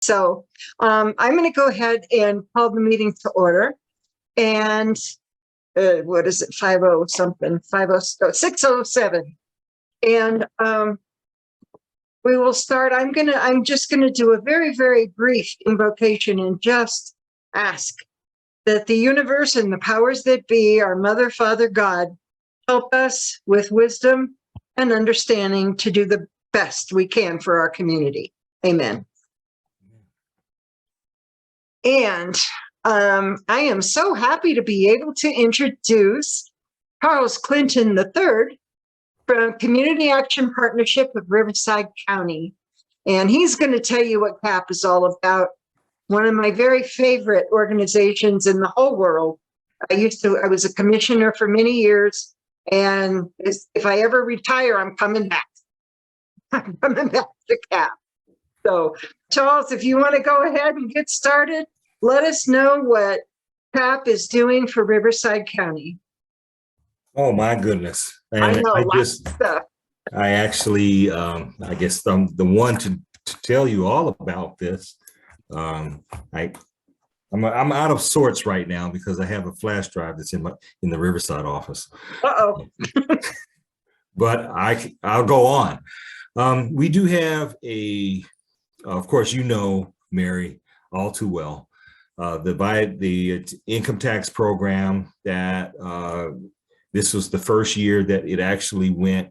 So I'm going to go ahead and call the meeting to order. And what is it? 50 something, 6:07. And we will start. I'm just going to do a very, very brief invocation and just ask that the universe and the powers that be, our Mother, Father, God, help us with wisdom and understanding to do the best we can for our community. Amen. And I am so happy to be able to introduce Charles Clinton III from Community Action Partnership of Riverside County. And he's going to tell you what CAP is all about. One of my very favorite organizations in the whole world. I was a commissioner for many years. And if I ever retire, I'm coming back. I'm coming back to CAP. So, Charles, if you want to go ahead and get started, let us know what CAP is doing for Riverside County. Oh my goodness! And I know, I actually, I guess I'm the one to tell you all about this. I'm out of sorts right now because I have a flash drive that's in the Riverside office. But I'll go on. We do have of course, you know, Mary, all too well, the income tax program that this was the first year that it actually went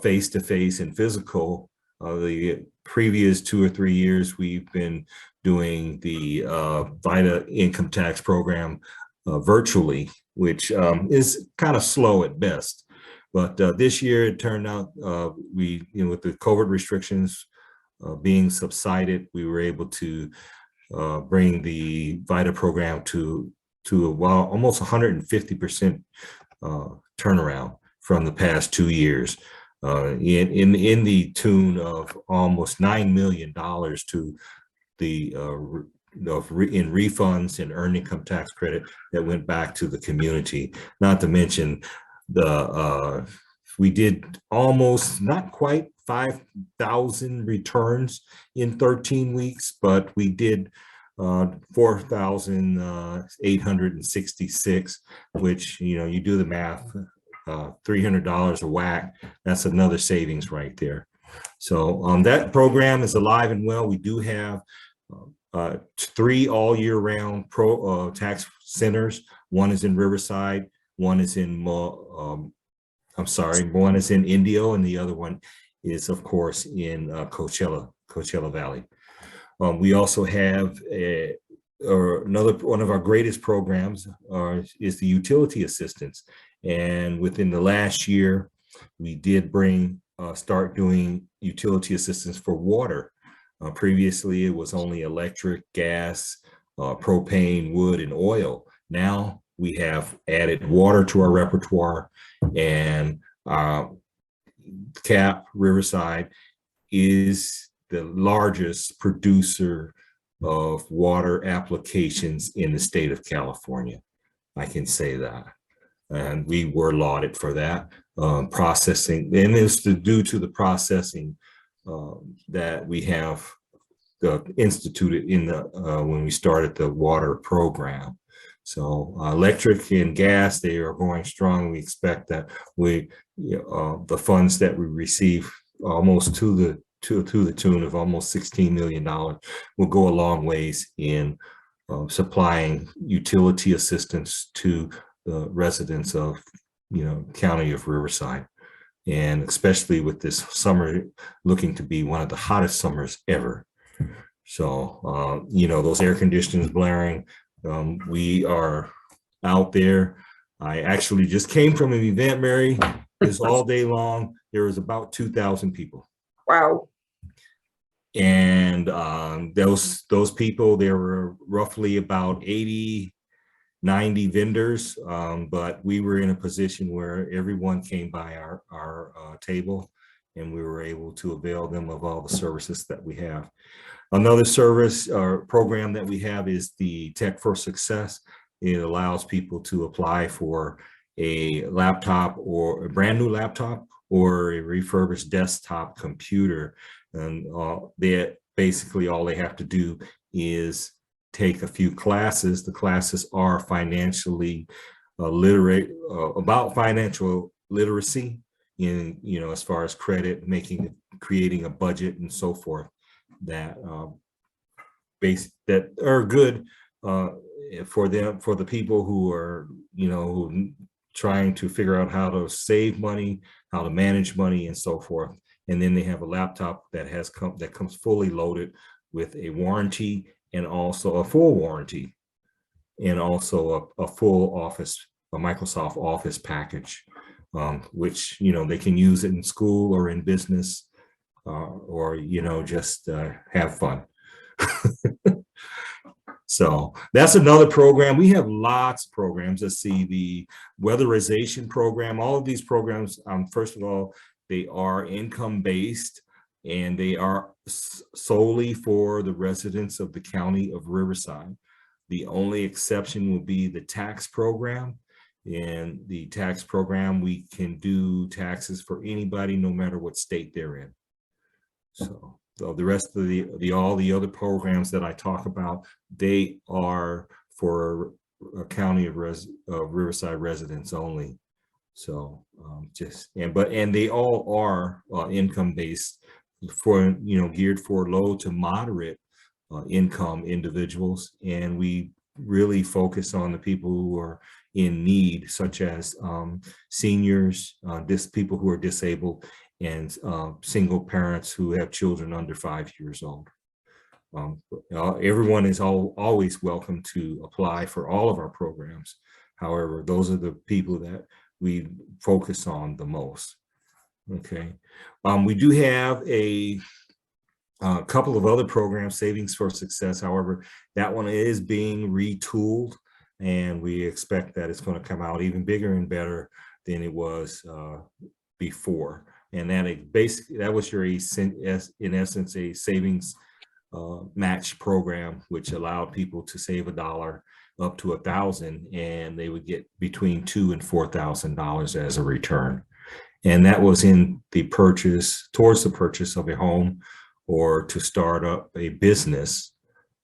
face-to-face and physical. The previous 2 or 3 years, we've been doing the VITA income tax program virtually, which is kind of slow at best. But this year, it turned out with the COVID restrictions being subsided, we were able to bring the VITA program to almost 150% turnaround from the past 2 years, in the tune of almost $9 million to the in refunds and earned income tax credit that went back to the community. Not to mention we did almost, not quite 5,000 returns in 13 weeks, but we did 4,866, which, you do the math, $300 a whack, that's another savings right there. So that program is alive and well. We do have 3 all year round tax centers. One is in Riverside, one is in one is in Indio, and the other one is, of course, in Coachella Valley. We also have another one of our greatest programs is the utility assistance. And within the last year, we did start doing utility assistance for water. Previously, it was only electric, gas, propane, wood, and oil. Now we have added water to our repertoire, and CAP Riverside is the largest producer of water applications in the state of California. I can say that. And we were lauded for that processing. And it's due to the processing that we have instituted when we started the water program. So electric and gas, they are going strong. We expect that the funds that we receive, almost to the tune of almost $16 million, will go a long ways in supplying utility assistance to the residents of county of Riverside, and especially with this summer looking to be one of the hottest summers ever. So those air conditioners blaring. We are out there. I actually just came from an event, Mary. It's all day long. There was about 2,000 people. Wow. And those people, there were roughly about 80, 90 vendors, but we were in a position where everyone came by our table, and we were able to avail them of all the services that we have. Another service or program that we have is the Tech for Success. It allows people to apply for a laptop, or a brand new laptop, or a refurbished desktop computer. And basically all they have to do is take a few classes. The classes are financially literate, about financial literacy in, as far as credit, creating a budget and so forth, that that are good for them, for the people who are, who trying to figure out how to save money, how to manage money and so forth. And then they have a laptop that comes fully loaded with a warranty, and also a full warranty, and also a full a Microsoft Office package, which, they can use it in school or in business, or, just have fun. So that's another program. We have lots of programs. Let's see, the weatherization program, all of these programs, first of all, they are income-based, and they are solely for the residents of the county of Riverside. The only exception will be the tax program. And the tax program, we can do taxes for anybody, no matter what state they're in. So the rest of all the other programs that I talk about, they are for a county of Riverside residents only. So and they all are income-based, for, geared for low to moderate income individuals. And we really focus on the people who are in need, such as seniors, people who are disabled, and single parents who have children under 5 years old. Everyone is always welcome to apply for all of our programs. However, those are the people that we focus on the most. Okay. We do have a couple of other programs, Savings for Success. However, that one is being retooled, and we expect that it's going to come out even bigger and better than it was before. And that was in essence a savings match program, which allowed people to save $1 up to $1,000, and they would get between $2,000 and $4,000 as a return. And that was towards the purchase of a home, or to start up a business,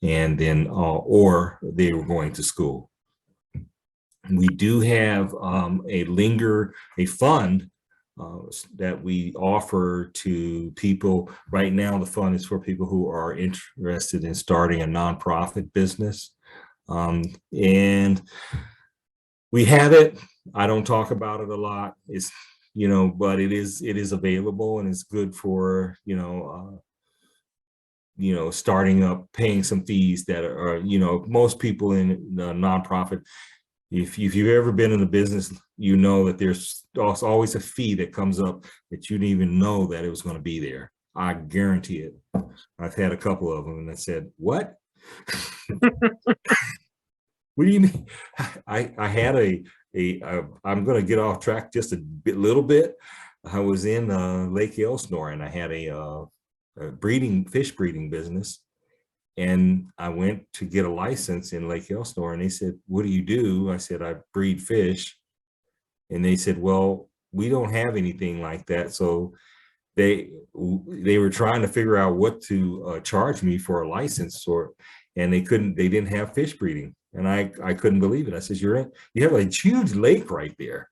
and then or they were going to school. We do have a fund that we offer to people. Right now, the fund is for people who are interested in starting a nonprofit business. And we have it. I don't talk about it a lot. It's, but it is available, and it's good for, starting up, paying some fees that are, most people in the nonprofit, if you've ever been in a business, that there's always a fee that comes up that you didn't even know that it was going to be there. I guarantee it. I've had a couple of them, and I said, what? What do you mean? I had I'm going to get off track just a little bit. I was in Lake Elsinore, and I had a fish breeding business. And I went to get a license in Lake Elsinore, and they said, what do you do? I said, I breed fish. And they said, well, we don't have anything like that. So they were trying to figure out what to charge me for a license, and they didn't have fish breeding. And I couldn't believe it. I said, you have a huge lake right there.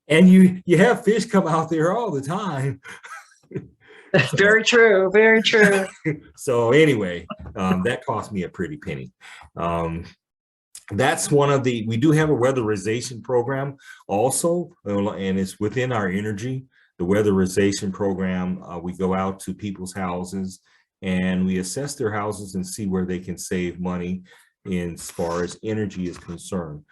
And you have fish come out there all the time. Very true. Very true. So anyway, that cost me a pretty penny. That's we do have a weatherization program also, and it's within our energy. The weatherization program, we go out to people's houses, and we assess their houses and see where they can save money as far as energy is concerned.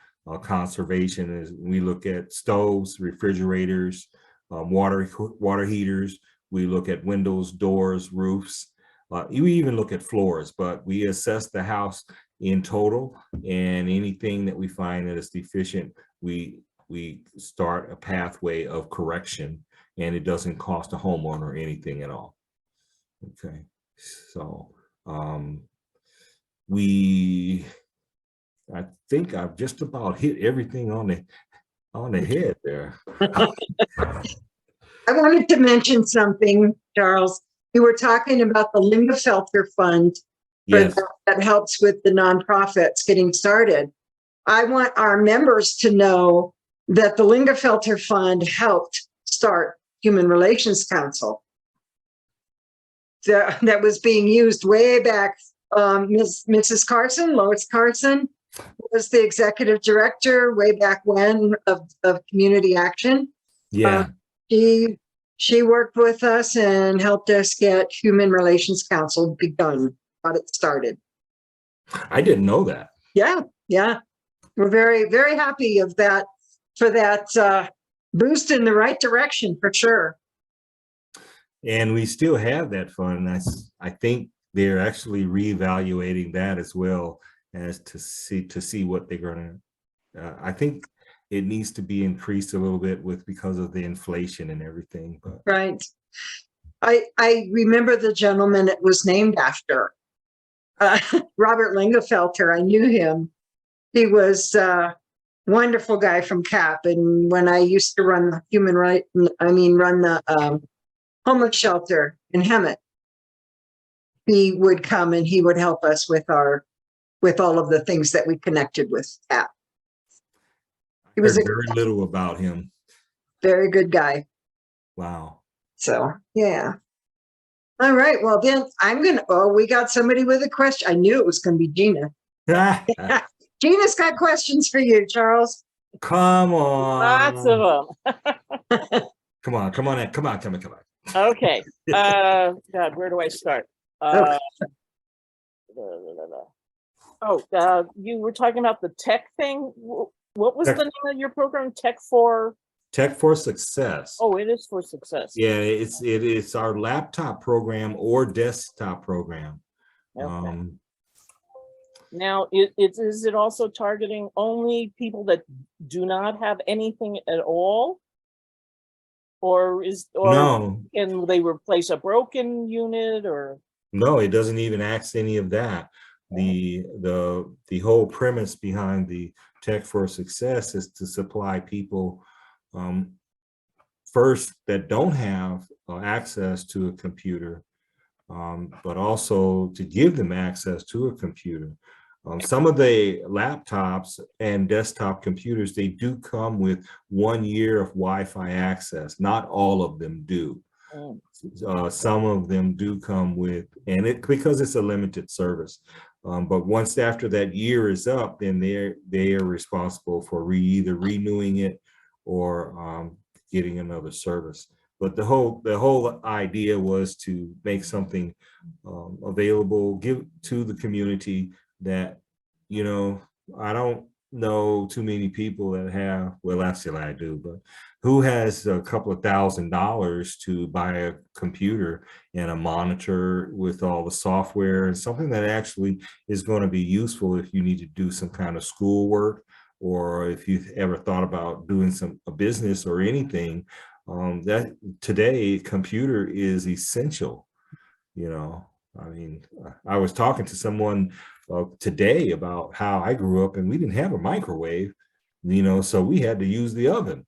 Conservation is, we look at stoves, refrigerators, water heaters. We look at windows, doors, roofs. We even look at floors, but we assess the house in total, and anything that we find that is deficient, we start a pathway of correction, and it doesn't cost a homeowner anything at all. Okay, so I think I've just about hit everything on the head there. I wanted to mention something, Charles. You were talking about the Lingefelter Fund Yes. that helps with the nonprofits getting started. I want our members to know that the Lingefelter Fund helped start Human Relations Council. That was being used way back. Mrs. Carson, Lois Carson, was the executive director way back when of Community Action. Yeah. She worked with us and helped us get Human Relations Council begun, got it started. I didn't know that. Yeah, yeah. We're very, very happy of that, for that boost in the right direction, for sure. And we still have that fund. I think they're actually reevaluating that as well, as to see what they're going to. I think it needs to be increased a little bit because of the inflation and everything. But. Right. I remember the gentleman it was named after, Robert Lingefelter. I knew him. He was a wonderful guy from CAP. And when I used to run the homeless shelter in Hemet, he would come and he would help us with all of the things that we connected with CAP. He was very little about him. Very good guy. Wow. So, yeah. All right. Well, then we got somebody with a question. I knew it was going to be Gina. Gina's got questions for you, Charles. Come on. Lots of them. Come on. Okay. God, where do I start? You were talking about the tech thing. What was the name of your program? Tech for Success. Oh, it is for success. Yeah, it's our laptop program or desktop program. Okay. Now, is it also targeting only people that do not have anything at all? Or no? Can they replace a broken unit, or? No, it doesn't even ask any of that. The whole premise behind the Tech for Success is to supply people first that don't have access to a computer, but also to give them access to a computer. Some of the laptops and desktop computers, they do come with 1 year of Wi-Fi access. Not all of them do. Some of them do come with, because it's a limited service. But once after that year is up, then they are responsible for either renewing it or getting another service. But the whole idea was to make something available, give to the community that, I don't know too many people that have, well, actually I do, but who has a couple of $1,000 to buy a computer and a monitor with all the software and something that actually is going to be useful if you need to do some kind of schoolwork, or if you've ever thought about doing a business or anything. That today computer is essential. I mean, I was talking to someone today about how I grew up and we didn't have a microwave, so we had to use the oven.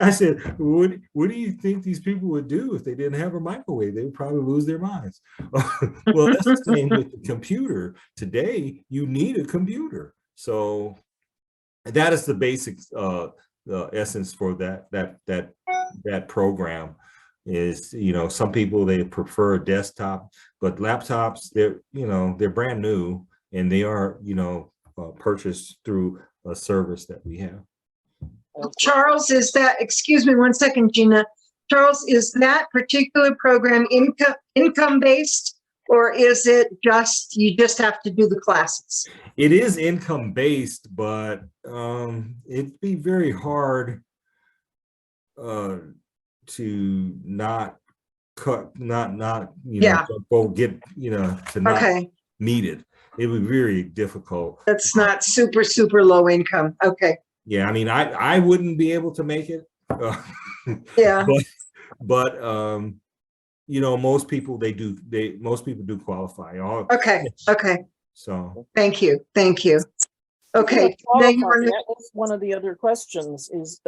I said, what do you think these people would do if they didn't have a microwave? They would probably lose their minds. Well, that's the same with the computer. Today, you need a computer. So that is the basic the essence for that program. Is, some people, they prefer a desktop, but laptops, they're brand new, and they are, purchased through a service that we have. Charles, excuse me 1 second, Gina. Charles, is that particular program income based, or is it you just have to do the classes? It is income based, but it'd be very hard to not cut, go get, to not meet it. It would be very difficult. That's not super low income. Okay. Yeah, I mean, I wouldn't be able to make it. Yeah. But most people do qualify. Okay. So thank you. Okay. That was one of the other questions. Is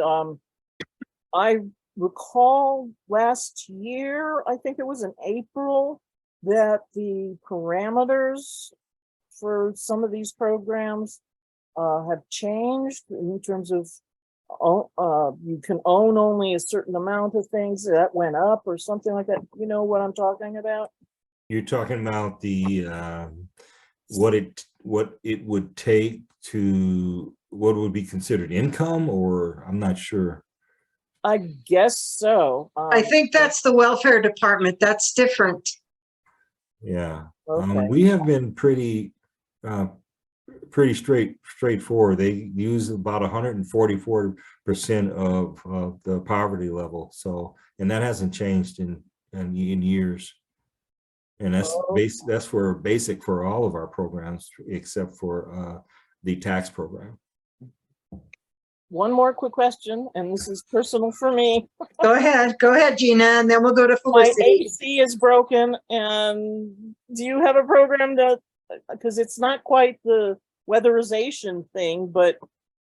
I recall last year, I think it was in April, that the parameters for some of these programs have changed in terms of you can own only a certain amount of things. That went up or something like that. You know what I'm talking about? You're talking about the what it would take to what would be considered income, or I'm not sure. I guess so. I think that's the welfare department. That's different. Yeah. Okay. We have been pretty straightforward. They use about 144% of the poverty level. So, and that hasn't changed in years. And that's that's for basic for all of our programs, except for the tax program. One more quick question, and this is personal for me. Go ahead, Gina, and then we'll go to My Felicity. AC is broken, and do you have a program that, because it's not quite the weatherization thing, but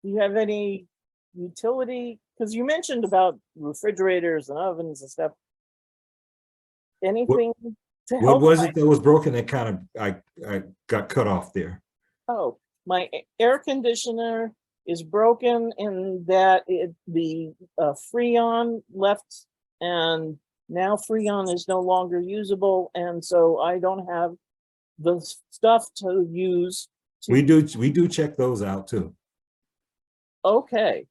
do you have any utility? Because you mentioned about refrigerators and ovens and stuff. Anything to help? What was it that was broken? That kind of I got cut off there. Oh, my air conditioner is broken in that the Freon left, and now Freon is no longer usable, and so I don't have the stuff to use. We do check those out too. Okay.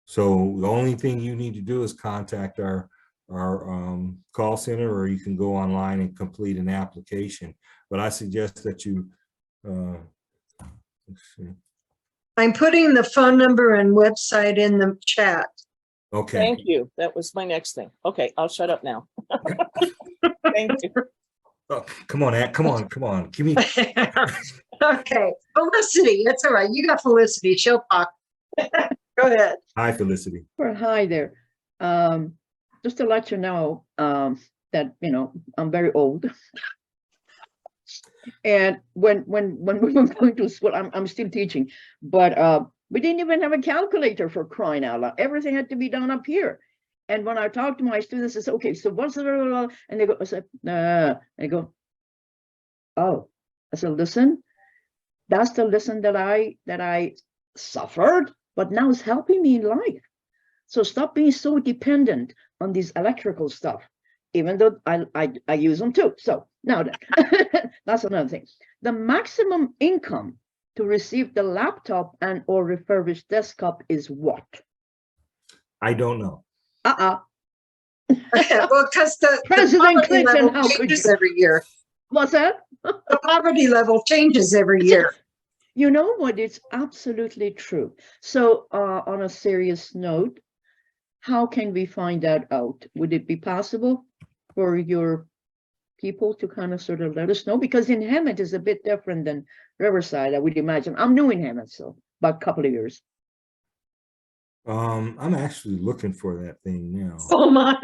So the only thing you need to do is contact our call center, or you can go online and complete an application. But I suggest that you let's see. I'm putting the phone number and website in the chat. Okay. Thank you. That was my next thing. Okay, I'll shut up now. Thank you. Oh, come on, Ed. Come on. Give me. Okay, Felicity, that's all right. You got Felicity. She'll talk. Go ahead. Hi, Felicity. Well, hi there. Just to let you know that, you know, I'm very old. And when we were going to school, I'm still teaching, but we didn't even have a calculator, for crying out loud. Everything had to be done up here. And when I talk to my students, I say, okay, so what's the, and they go, I said, and they go, oh, I said, listen, that's the lesson that I suffered, but now it's helping me in life. So stop being so dependent on these electrical stuff, even though I use them too. So now that's another thing. The maximum income to receive the laptop and or refurbished desktop is what? I don't know. Well, because the President poverty Clinton, level how could changes you? every year. What's that? The poverty level changes every year. You know what? It's absolutely true. So on a serious note, how can we find that out? Would it be possible for your people to kind of sort of let us know? Because in Hemet is a bit different than Riverside, I would imagine. I'm new in Hemet, so about a couple of years. I'm actually looking for that thing now. Oh my.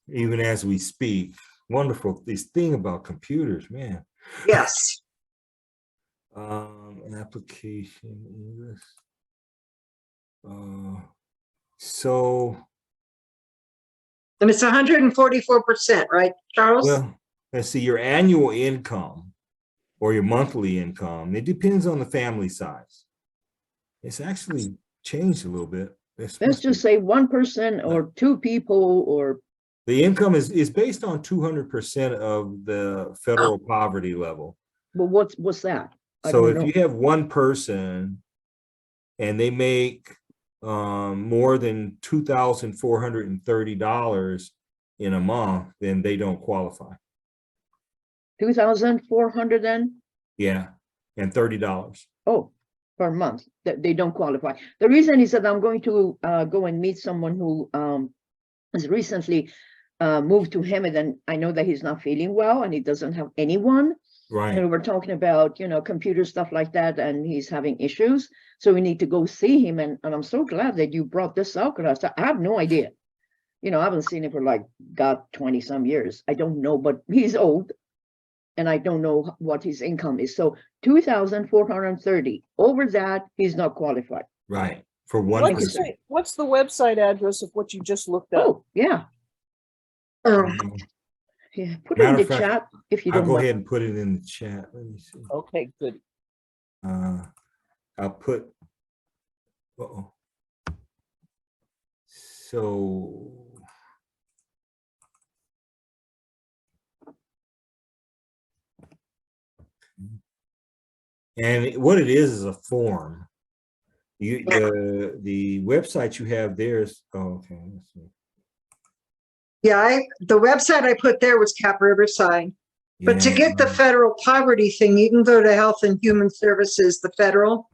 Even as we speak. Wonderful. This thing about computers, man. Yes. Application English. So. And it's 144%, right, Charles? Well, let's see, your annual income or your monthly income, it depends on the family size. It's actually changed a little bit. Let's just say 1% or 2 people, or the income is based on 200% of the federal poverty level. well, what's that? So if you have one person and they make more than $2,430 in a month, then they don't qualify. 2,400 then? Yeah, and $30. Oh, per month, that they don't qualify. The reason is that I'm going to go and meet someone who has recently moved to Hemet, and I know that he's not feeling well and he doesn't have anyone. Right. And we're talking about, you know, computer stuff like that, and he's having issues. So we need to go see him. And I'm so glad that you brought this up, because I have no idea. You know, I haven't seen him for like, God, 20 some years. I don't know, but he's old. And I don't know what his income is. So 2,430. Over that, he's not qualified. Right. for one person. What's the website address of what you just looked up? Oh, yeah, Um, yeah. Put it in Matter the of fact, chat if you I'll don't go mind. ahead and put it in the chat. Let me see. Okay, good. I'll put, uh-oh. So. And what it is a form. The website you have there is, oh, okay. Let's see. Yeah, the website I put there was CAP Riverside. But to Yeah, get the federal poverty thing, you can go to Health and Human Services, the federal.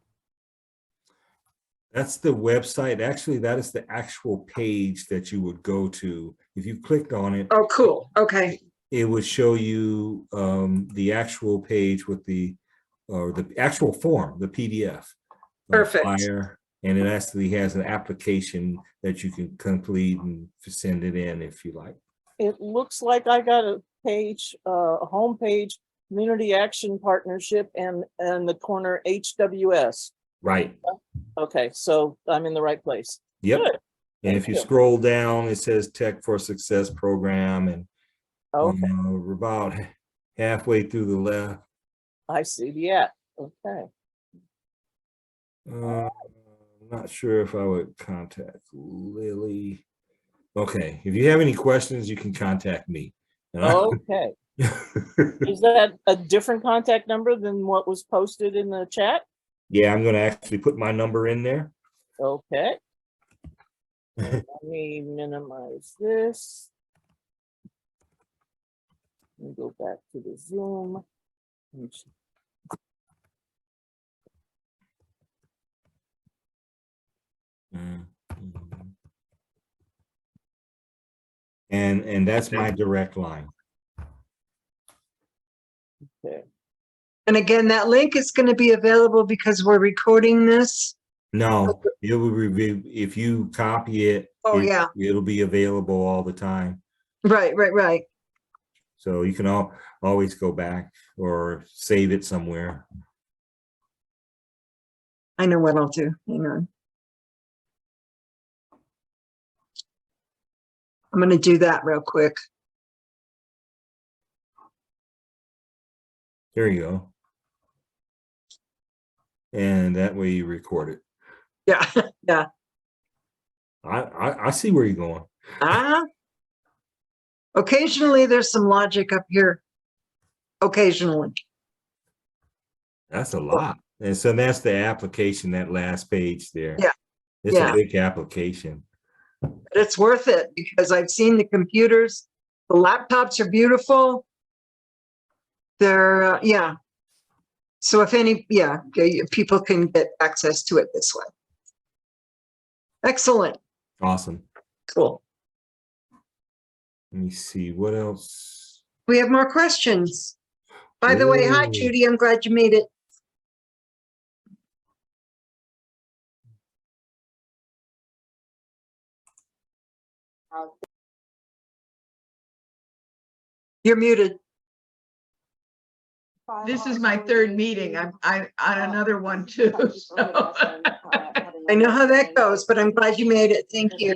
that's the website. Actually, that is the actual page that you would go to. If you clicked on it, Oh, cool. Okay. it would show you the actual page with the actual form, the PDF. Perfect. Flyer, and it actually has an application that you can complete and send it in if you like. It looks like I got a page, a home page, Community Action Partnership, and the corner HWS. Right. Okay, so I'm in the right place. Yep. Good. And Thank if you you. scroll down, it says Tech for Success program, and Okay, we're about halfway through the left. I see the app. Okay. I'm not sure if I would contact Lily. Okay, if you have any questions, you can contact me. Okay. Is that a different contact number than what was posted in the chat? Yeah, I'm going to actually put my number in there. Okay. Let me minimize this. Let me go back to the Zoom. And that's my direct line. Okay. And again, that link is going to be available because we're recording this. No, it will review if you copy it. Oh, yeah. It'll be available all the time. Right. So you can always go back or save it somewhere. I know what I'll do. Hang on. I'm going to do that real quick. There you go. And that way you record it. Yeah. Yeah. I see where you're going. Occasionally there's some logic up here. Occasionally. That's a lot. And so that's the application, that last page there. Yeah. It's a big application. But it's worth it because I've seen the computers. The laptops are beautiful. They're, yeah. So if any, people can get access to it this way. Excellent. Awesome. Cool. Let me see what else. We have more questions. By the way, hi, Judy. I'm glad you made it. You're muted. This is my third meeting. I'm on another one too. So. I know how that goes, but I'm glad you made it. Thank you.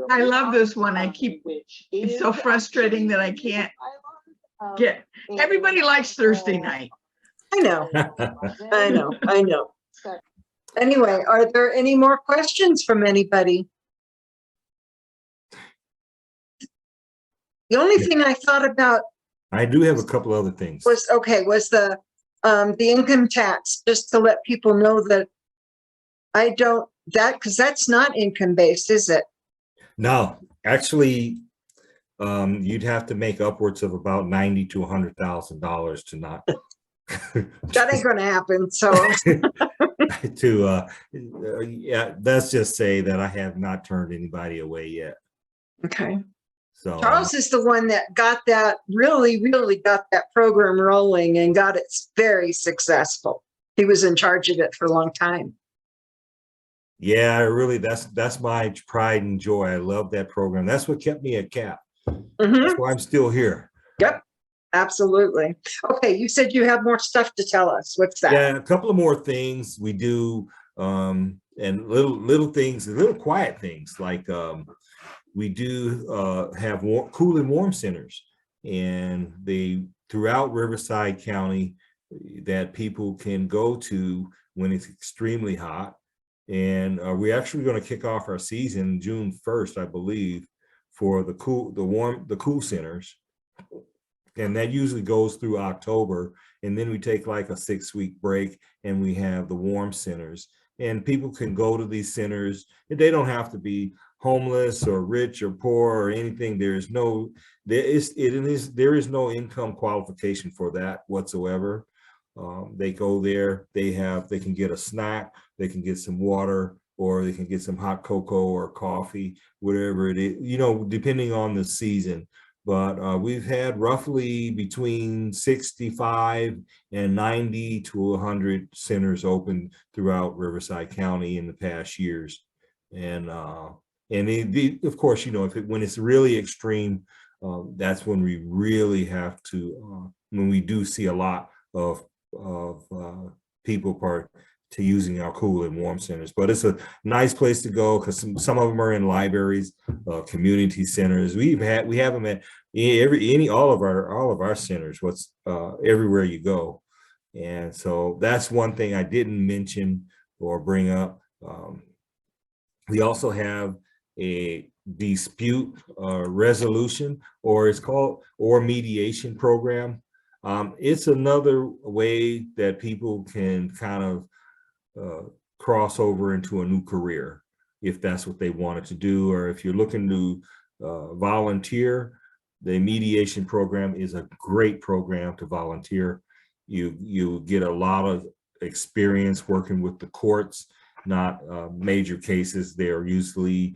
I love this one. It's so frustrating that I can't get, everybody likes Thursday night. I know. I know. Anyway, are there any more questions from anybody? The only thing I thought about I do have a couple other things. was the income tax, just to let people know that I don't, because that's not income based, is it? No, actually, you'd have to make upwards of about $90,000 to $100,000 to not. That ain't going to happen. So yeah, let's just say that I have not turned anybody away yet. okay. So Charles is the one that got that, really got that program rolling and got it very successful. He was in charge of it for a long time. yeah, really, that's my pride and joy. I love that program. That's what kept me at CAP. That's why I'm still here. Yep, absolutely. Okay, you said you have more stuff to tell us. What's that? Yeah, a couple of more things we do. and little things, little quiet things like we do have cool and warm centers, and they throughout Riverside County that people can go to when it's extremely hot. And we're actually going to kick off our season June 1st, I believe, for the cool centers. And that usually goes through October. And then we take like a 6-week break and we have the warm centers. And people can go to these centers. They don't have to be homeless or rich or poor or anything. There is no income qualification for that whatsoever. They go there, they can get a snack, they can get some water, or they can get some hot cocoa or coffee, whatever it is, you know, depending on the season. But we've had roughly between 65 and 90 to 100 centers open throughout Riverside County in the past years. And of course, you know, when it's really extreme, that's when we really have to, when we do see a lot of people to using our cool and warm centers. But it's a nice place to go because some of them are in libraries, community centers. We have them at all of our centers. Everywhere you go. And so that's one thing I didn't mention or bring up. We also have a dispute resolution, or it's called mediation program. It's another way that people can kind of cross over into a new career if that's what they wanted to do, or if you're looking to volunteer. The mediation program is a great program to volunteer. You get a lot of experience working with the courts, not major cases. They are usually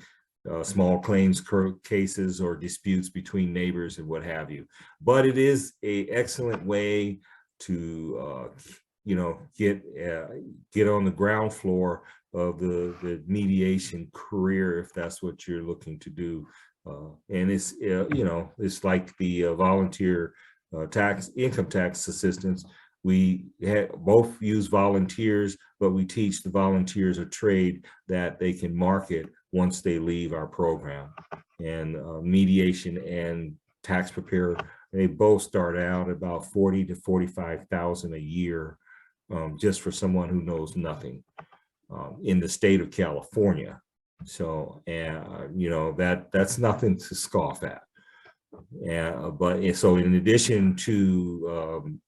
small claims cases or disputes between neighbors and what have you. But it is an excellent way to you know, get on the ground floor of the mediation career if that's what you're looking to do. And it's you know, it's like the volunteer income tax assistance. We both use volunteers, but we teach the volunteers a trade that they can market once they leave our program. And mediation and tax preparer, they both start out about 40 to 45,000 a year, just for someone who knows nothing in the state of California. So, you know, that's nothing to scoff at. But so in addition to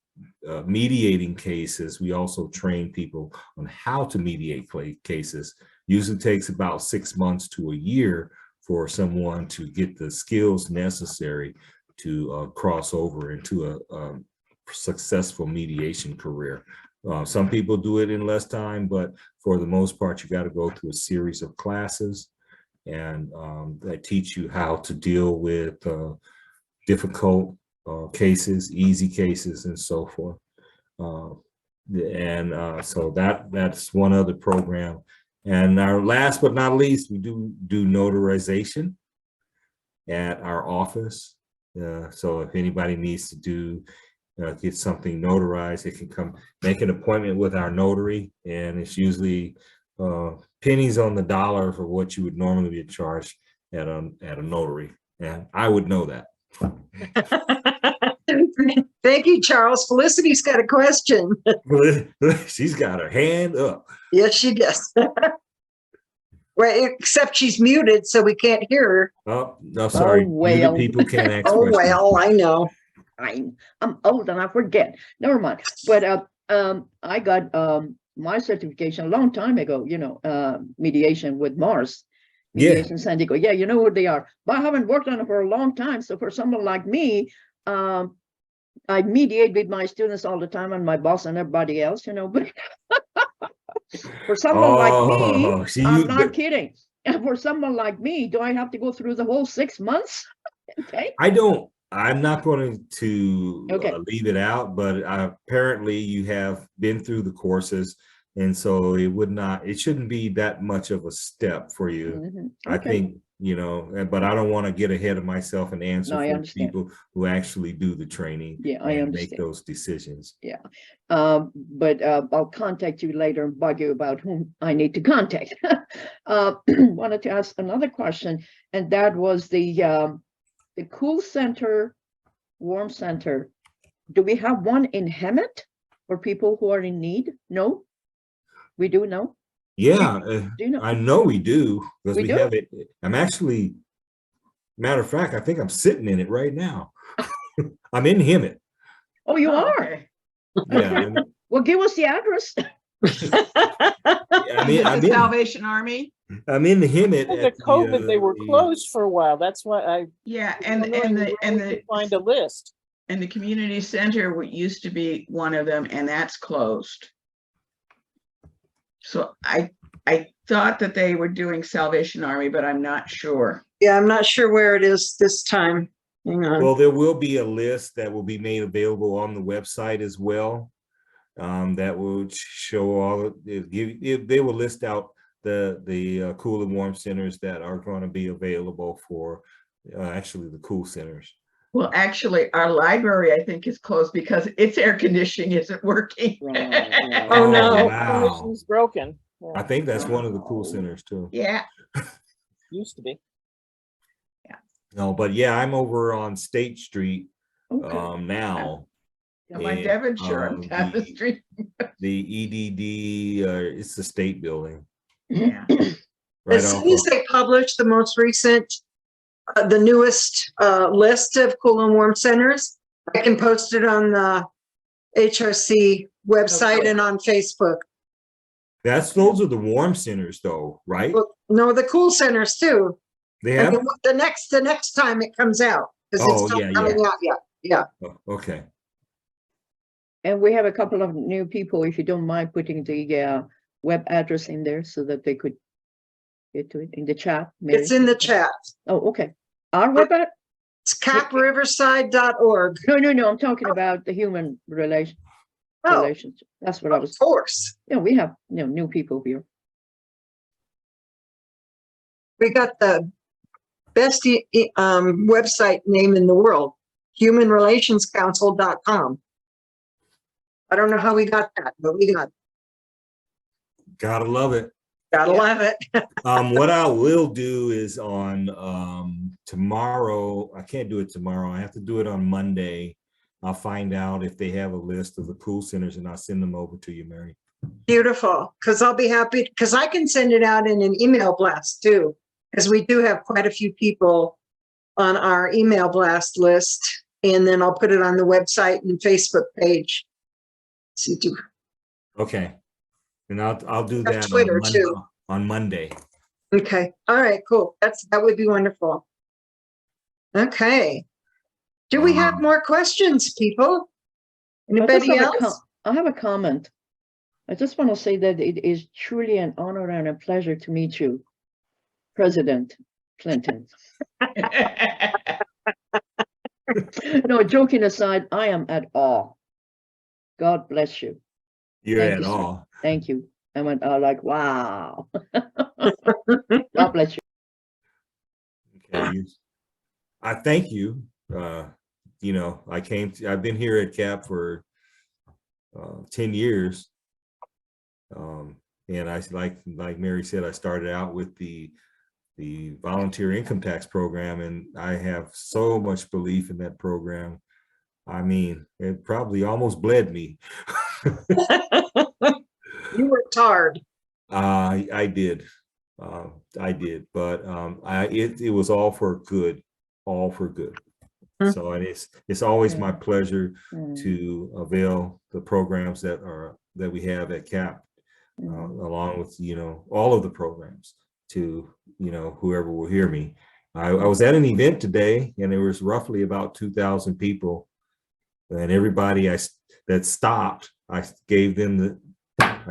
mediating cases, we also train people on how to mediate cases. Usually takes about 6 months to a year for someone to get the skills necessary to cross over into a successful mediation career. Some people do it in less time, but for the most part, you got to go through a series of classes and that teach you how to deal with difficult cases, easy cases, and so forth. So that's one other program. And our last but not least, we do notarization at our office. So if anybody needs to get something notarized, they can come make an appointment with our notary, and it's usually pennies on the dollar for what you would normally be charged at a notary. And I would know that. Thank you, Charles. Felicity's got a question. She's got her hand up. Yes, she does. Well, except she's muted, so we can't hear her. Oh, no, sorry. Oh, well. People can't ask Oh, questions. well, I know. I'm old and I forget. Never mind. But I got my certification a long time ago, you know, mediation with Mars. Mediation San Diego. Yeah, you know what they are. But I haven't worked on it for a long time. So for someone like me, I mediate with my students all the time and my boss and everybody else, you know, but for someone like me, I'm not kidding. And for someone like me, do I have to go through the whole 6 months? Okay. I'm not going to leave it out, but apparently you have been through the courses. And so it shouldn't be that much of a step for you. Mm-hmm. I think you know, but I don't want to get ahead of myself and answer No, I for understand. people who actually do the training Yeah, I and make understand. those decisions. Yeah, but I'll contact you later and bug you about whom I need to contact. Wanted to ask another question, and that was the Cool Center, Warm Center. Do we have one in Hemet for people who are in need? No, we do know. Yeah, Do you know? I know we do, because We we do? have it. I'm actually, matter of fact, I think I'm sitting in it right now. I'm in Hemet. Oh, you Oh, are? okay. Yeah, Well, give us the address. I Is mean, it the Salvation Army? I'm in Hemet Because of at COVID, they were the- closed for a while. That's why I. Yeah, was and wondering the where we could find a list. community center used to be one of them, and that's closed. So I thought that they were doing Salvation Army, but I'm not sure. Yeah, I'm not sure where it is this time. Hang on. Well, there will be a list that will be made available on the website as well. That will show all, they will list out the cool and warm centers that are going to be available for actually the cool centers. Well, actually, our library, I think, is closed because its air conditioning isn't working. Right. Oh, no. Wow. Commission's broken. Yeah, I think that's one of the cool centers too. Yeah, used to be. No, but yeah, I'm over on State Street Okay. now. I'm on And, Devonshire, I'm down the the- street. The EDD, it's the state building. Yeah. Right As off soon as of- they publish the most recent, the newest list of cool and warm centers, I can post it on the HRC website Okay. and on Facebook. those are the warm centers though, right? Well, no, the cool centers too. They I have, mean, the next time it comes out, because Oh, it's not yeah, coming out yet. Yeah. oh, okay. And we have a couple of new people, if you don't mind putting the web address in there so that they could get to it in the chat. Mary? It's in the chat. Oh, okay. Our web address? It's capriverside.org. No, I'm talking about the human relations. Oh, Relations. That's what I of was, course. we have, new people here. We got the best website name in the world, humanrelationscouncil.com. I don't know how we got that, but we got, Gotta love it. gotta Yeah. love it. What I will do is on tomorrow, I can't do it tomorrow. I have to do it on Monday. I'll find out if they have a list of the cool centers and I'll send them over to you, Mary. Beautiful, because I'll be happy, because I can send it out in an email blast too, because we do have quite a few people on our email blast list, and then I'll put it on the website and Facebook page. So do Okay. And I'll do Have that Twitter, too. on Monday. okay, all right, cool. That would be wonderful. Okay. Do we have more questions, people? Anybody else? I have a comment. I just want to say that it is truly an honor and a pleasure to meet you, President Clinton. No, joking aside, I am at awe. God bless you. You're Thank at you, sir. all. Thank you. I went like, wow. God bless you. Okay. I thank you. I've been here at CAP for 10 years. And I like Mary said, I started out with the volunteer income tax program, and I have so much belief in that program. I mean, it probably almost bled me. You worked hard. I did, but it was all for good. So it's always my pleasure to avail the programs that we have at CAP, along with all of the programs to whoever will hear me. I was at an event today, and there was roughly about 2,000 people, and everybody that stopped, I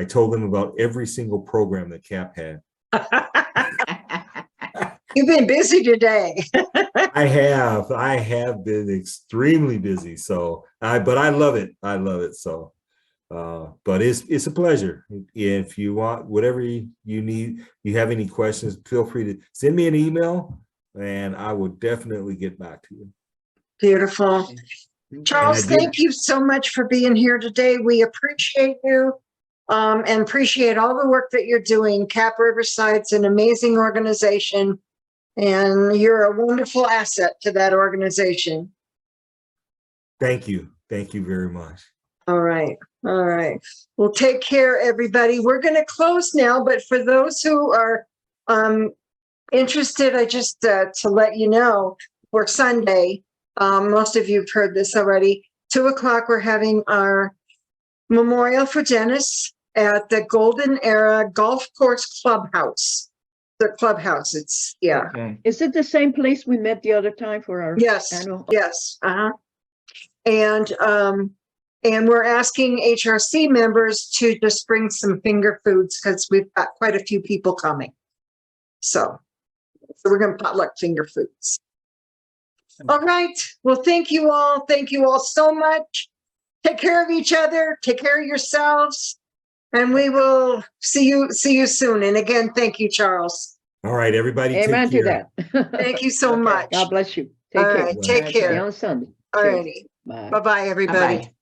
told them about every single program that CAP had. You've been busy today. I have been extremely busy. So but I love it. So But it's a pleasure. If you want whatever you need, you have any questions, feel free to send me an email and I will definitely get back to you. Beautiful. Charles, thank you so much for being here today. We appreciate you and appreciate all the work that you're doing. CAP Riverside's an amazing organization and you're a wonderful asset to that organization. Thank you. Thank you very much. All right. All right. Well, take care, everybody. We're going to close now, but for those who are interested, I just to let you know, for Sunday, most of you have heard this already, 2 o'clock, we're having our memorial for Dennis at the Golden Era Golf Course Clubhouse. The clubhouse, it's, yeah. Okay. Is it the same place we met the other time for our Yes, annual? yes. And we're asking HRC members to just bring some finger foods because we've got quite a few people coming. So we're going to potluck finger foods. All right. Well, thank you all. Thank you all so much. Take care of each other. Take care of yourselves. And we will see you soon. And again, thank you, Charles. All right, everybody. Amen take to care. that. Thank you so Okay. much. God bless you. Take All care. right. Take See you care. on Sunday. All Cheers. righty. Bye. Bye-bye, everybody. Bye-bye.